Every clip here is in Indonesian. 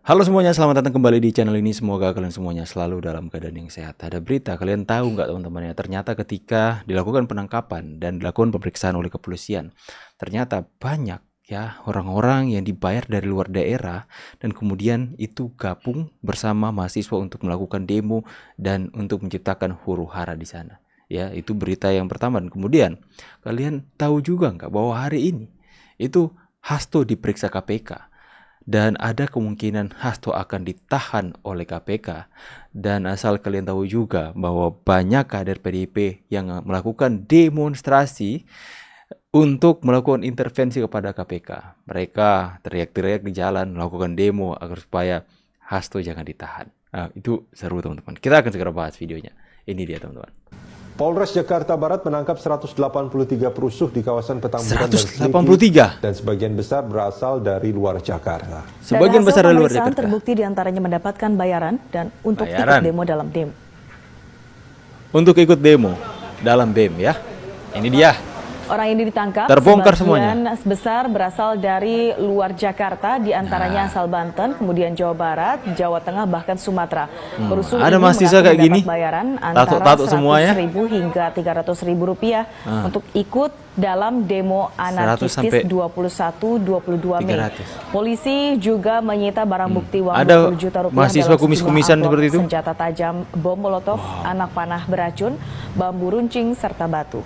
Halo semuanya, selamat datang kembali di channel ini. Semoga kalian semuanya selalu dalam keadaan yang sehat. Ada berita, kalian tahu nggak teman-teman ya? Ternyata ketika dilakukan penangkapan dan dilakukan pemeriksaan oleh kepolisian, ternyata banyak ya orang-orang yang dibayar dari luar daerah dan kemudian itu gabung bersama mahasiswa untuk melakukan demo dan untuk menciptakan huru-hara di sana. Ya, itu berita yang pertama. Dan kemudian kalian tahu juga nggak bahwa hari ini itu Hasto diperiksa KPK. Dan ada kemungkinan Hasto akan ditahan oleh KPK. Dan asal kalian tahu juga bahwa banyak kader PDIP yang melakukan demonstrasi untuk melakukan intervensi kepada KPK. Mereka teriak-teriak di jalan, melakukan demo agar supaya Hasto jangan ditahan. Nah, itu seru teman-teman. Kita akan segera bahas videonya. Ini dia teman-teman. Polres Jakarta Barat menangkap 183 perusuh di kawasan Petamburan 183 dan sebagian besar berasal dari luar Jakarta. Sebagian besar dari luar Jakarta. Terbukti diantaranya mendapatkan bayaran dan untuk ikut demo dalam BEM. Untuk ikut demo dalam BEM ya. Ini dia. Orang ini ditangkap, terbongkar semuanya. Besar berasal dari luar Jakarta, diantaranya asal Banten, kemudian Jawa Barat, Jawa Tengah, bahkan Sumatera. Perusuh ada ini mahasiswa kayak gini, bayaran antara 100.000 hingga Rp300.000 untuk ikut dalam demo anarkistis 21-22 Mei. Polisi juga menyita barang bukti uang Rp20 juta mahasiswa kumis-kumisan seperti itu, senjata tajam, bom molotov, anak panah beracun, bambu runcing, serta batu.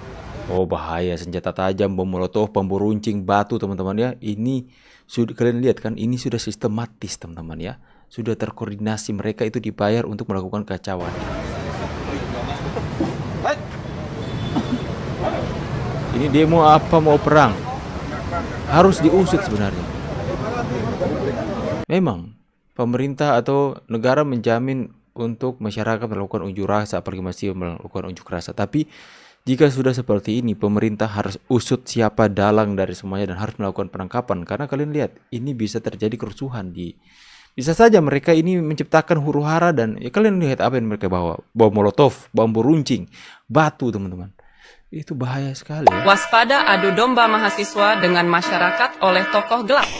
Oh bahaya, senjata tajam, bom molotov, bambu runcing, batu teman-teman ya. Ini sudah kalian lihat kan, ini sudah sistematis teman-teman ya. Sudah terkoordinasi, mereka itu dibayar untuk melakukan kacauan. Ini demo apa mau perang? Harus diusut sebenarnya. Memang pemerintah atau negara menjamin untuk masyarakat melakukan unjuk rasa, apalagi masih melakukan unjuk rasa. Tapi jika sudah seperti ini, pemerintah harus usut siapa dalang dari semuanya dan harus melakukan penangkapan. Karena kalian lihat, ini bisa terjadi kerusuhan bisa saja mereka ini menciptakan huru-hara dan ya kalian lihat apa yang mereka bawa. Bom molotov, bambu runcing, batu teman-teman. Itu bahaya sekali ya. Waspada adu domba mahasiswa dengan masyarakat oleh tokoh gelap.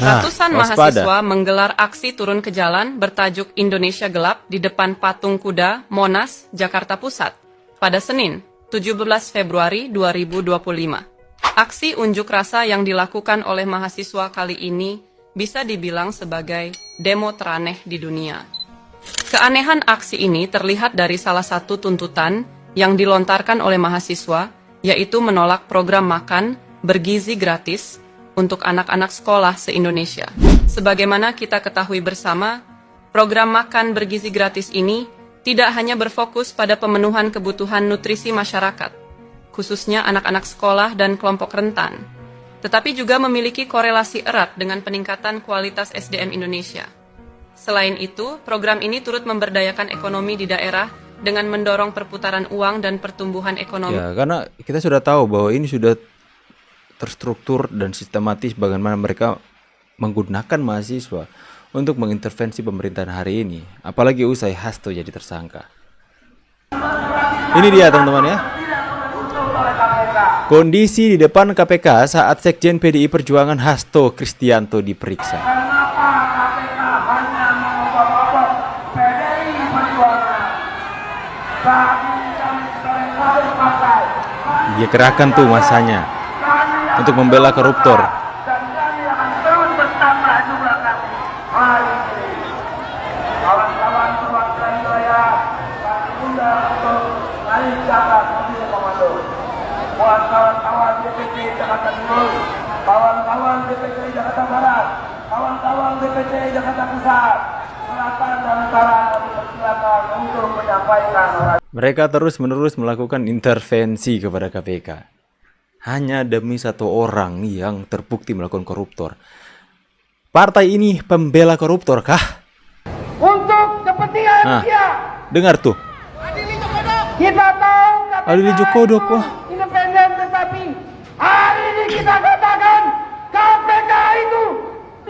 Ratusan mahasiswa menggelar aksi turun ke jalan bertajuk Indonesia Gelap di depan Patung Kuda, Monas, Jakarta Pusat pada Senin, 17 Februari 2025. Aksi unjuk rasa yang dilakukan oleh mahasiswa kali ini bisa dibilang sebagai demo teraneh di dunia. Keanehan aksi ini terlihat dari salah satu tuntutan yang dilontarkan oleh mahasiswa, yaitu menolak program makan bergizi gratis untuk anak-anak sekolah se-Indonesia. Sebagaimana kita ketahui bersama, program makan bergizi gratis ini tidak hanya berfokus pada pemenuhan kebutuhan nutrisi masyarakat, khususnya anak-anak sekolah dan kelompok rentan, tetapi juga memiliki korelasi erat dengan peningkatan kualitas SDM Indonesia. Selain itu, program ini turut memberdayakan ekonomi di daerah dengan mendorong perputaran uang dan pertumbuhan ekonomi. Ya, karena kita sudah tahu bahwa ini sudah terstruktur dan sistematis bagaimana mereka menggunakan mahasiswa untuk mengintervensi pemerintahan hari ini, apalagi usai Hasto jadi tersangka. Ini dia teman-teman ya. Kondisi di depan KPK saat Sekjen PDI Perjuangan Hasto Kristianto diperiksa. Dia kerahkan tuh masanya untuk membela koruptor. Kawan-kawan DPC Jakarta Timur, kawan-kawan DPC Jakarta Barat, kawan-kawan DPC Jakarta Pusat, selatan dan utara kami persilakan untuk menyampaikan. Mereka terus-menerus melakukan intervensi kepada KPK hanya demi satu orang yang terbukti melakukan koruptor. Partai ini pembela koruptor kah? Untuk kepentingan dia. Dengar tuh. Kita tahu Adili Jokodok, wah. Independen, tetapi hari ini kita katakan KPK itu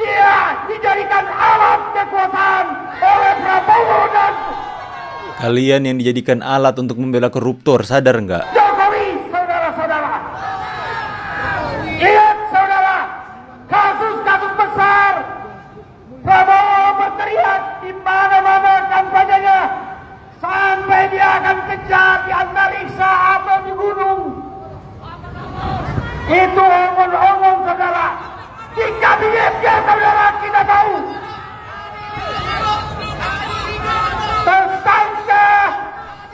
dia dijadikan alat kekuasaan oleh Prabowo dan kalian yang dijadikan alat untuk membela koruptor, sadar nggak? Jokowi, saudara-saudara. Ingat saudara, kasus-kasus besar Prabowo dia akan kejar di antariksa atau di gunung. Itu omong-omong saudara. Di kabinetnya saudara kita tahu. Tersangka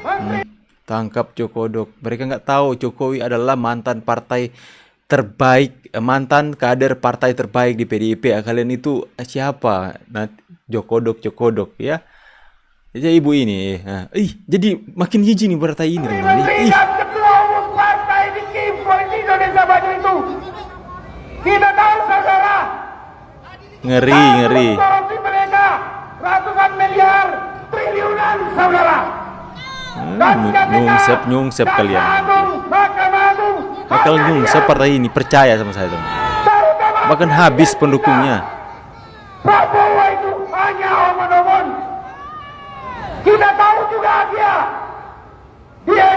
Menteri Tangkap Jokodok. Mereka nggak tahu Jokowi adalah mantan partai terbaik, mantan kader partai terbaik di PDIP. Kalian itu siapa? Nah, Jokodok ya. Jadi ibu ini, jadi makin jijik nih partai ini. Menteri dan ketua umum partai di Indonesia Maju itu. Kita tahu saudara. Ngeri. Korupsi mereka ratusan miliar, triliunan saudara. Nyungsep kalian. Bakal nyungsep partai ini, percaya sama saya, teman. Bahkan habis pendukungnya. Prabowo itu hanya omong-omong. Kita tahu juga dia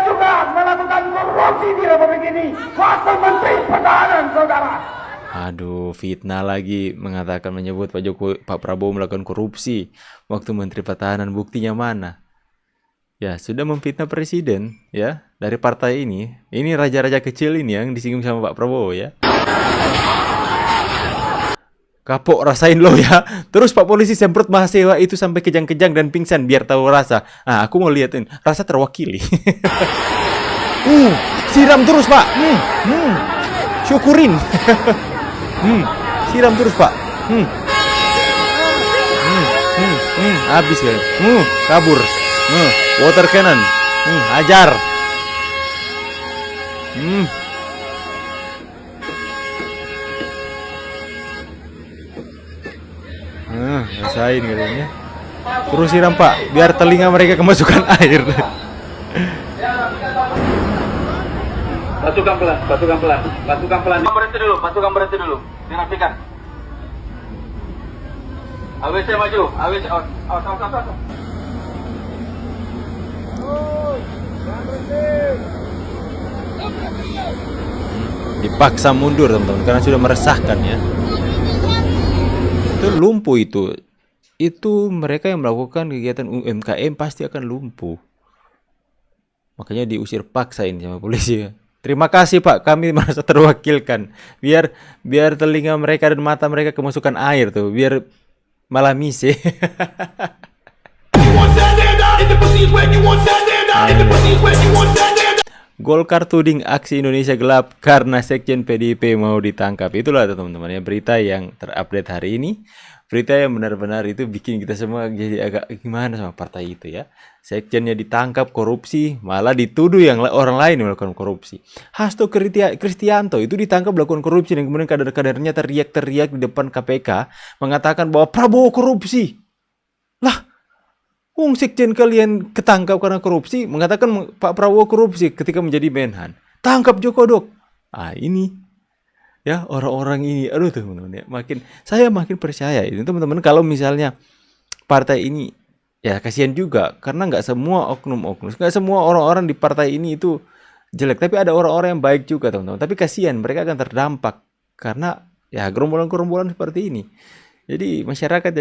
juga melakukan korupsi di Republik ini. Waktu Menteri Pertahanan, saudara. Aduh, fitnah lagi menyebut Pak Prabowo melakukan korupsi waktu Menteri Pertahanan. Buktinya mana? Ya, sudah memfitnah presiden ya dari partai ini. Ini raja-raja kecil ini yang disinggung sama Pak Prabowo ya. Kapok rasain lo ya. Terus Pak polisi semprot mahasiswa itu sampai kejang-kejang dan pingsan biar tahu rasa. Nah, aku mau liatin rasa terwakili. Siram terus, Pak. Syukurin. Siram terus, Pak. Habis ya. Kabur. Water cannon. Ajar. Rasain kalian ya. Terus siram, Pak, biar telinga mereka kemasukan air. Pasukan pelan. Berhenti dulu. Dirapikan. AWC maju, AWC out. Dipaksa mundur, teman-teman, karena sudah meresahkan ya. Itu lumpuh itu mereka yang melakukan kegiatan UMKM pasti akan lumpuh, makanya diusir paksa ini sama polisi ya. Terima kasih, Pak, kami merasa terwakilkan. Biar telinga mereka dan mata mereka kemasukan air tuh, biar malah mise. Golkar tuding aksi Indonesia gelap karena sekjen PDIP mau ditangkap. Itulah teman-teman ya berita yang terupdate hari ini. Berita yang benar-benar itu bikin kita semua jadi agak gimana sama partai itu ya. Sekjennya ditangkap korupsi, malah dituduh yang orang lain yang melakukan korupsi. Hasto Kristianto itu ditangkap melakukan korupsi dan kemudian kader-kadernya teriak-teriak di depan KPK mengatakan bahwa Prabowo korupsi. Lah, sekjen kalian ketangkap karena korupsi, mengatakan Pak Prabowo korupsi ketika menjadi Menhan. Tangkap Jokodok. Ini ya orang-orang ini, aduh teman-teman ya, saya makin percaya ini teman-teman, kalau misalnya partai ini ya kasihan juga karena nggak semua oknum-oknum, nggak semua orang-orang di partai ini itu jelek, tapi ada orang-orang yang baik juga teman-teman. Tapi kasihan mereka akan terdampak karena ya gerombolan-gerombolan seperti ini. Jadi masyarakat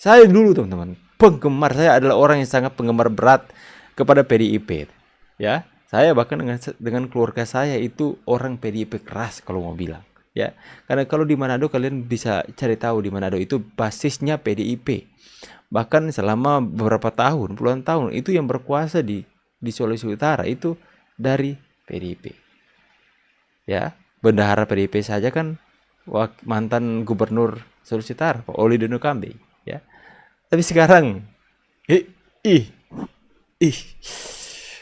saya dulu teman-teman penggemar, saya adalah orang yang sangat penggemar berat kepada PDIP ya. Saya bahkan dengan keluarga saya itu orang PDIP keras kalau mau bilang ya. Karena kalau di Manado kalian bisa cari tahu, di Manado itu basisnya PDIP. Bahkan selama beberapa tahun, puluhan tahun itu yang berkuasa di Sulawesi Utara itu dari PDIP. Ya, bendahara PDIP saja kan mantan gubernur Sulawesi Utara, Pak Oli Dono Kambe ya. Tapi sekarang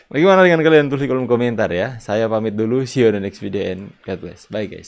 bagaimana dengan kalian? Tulis di kolom komentar ya. Saya pamit dulu. See you on the next video and God bless. Bye guys.